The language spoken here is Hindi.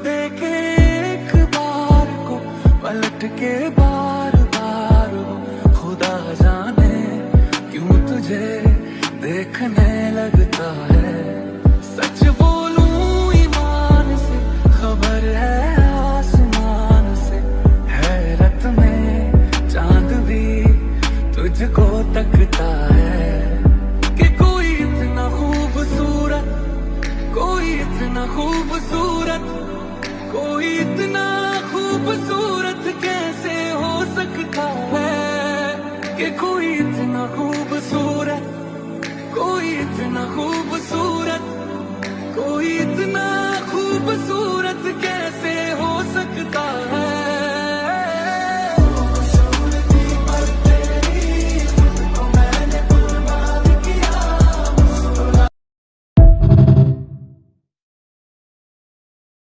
देखे एक बार को पलट के बार बार वो, खुदा जाने क्यों तुझे देखने लगता है। सच बोलूं ईमान से खबर है आसमान से, हैरत में चांद भी तुझको तकता है कि कोई इतना खूबसूरत, कोई इतना खूबसूरत, कोई इतना खूबसूरत कैसे हो सकता है कि कोई इतना खूबसूरत, कोई इतना खूब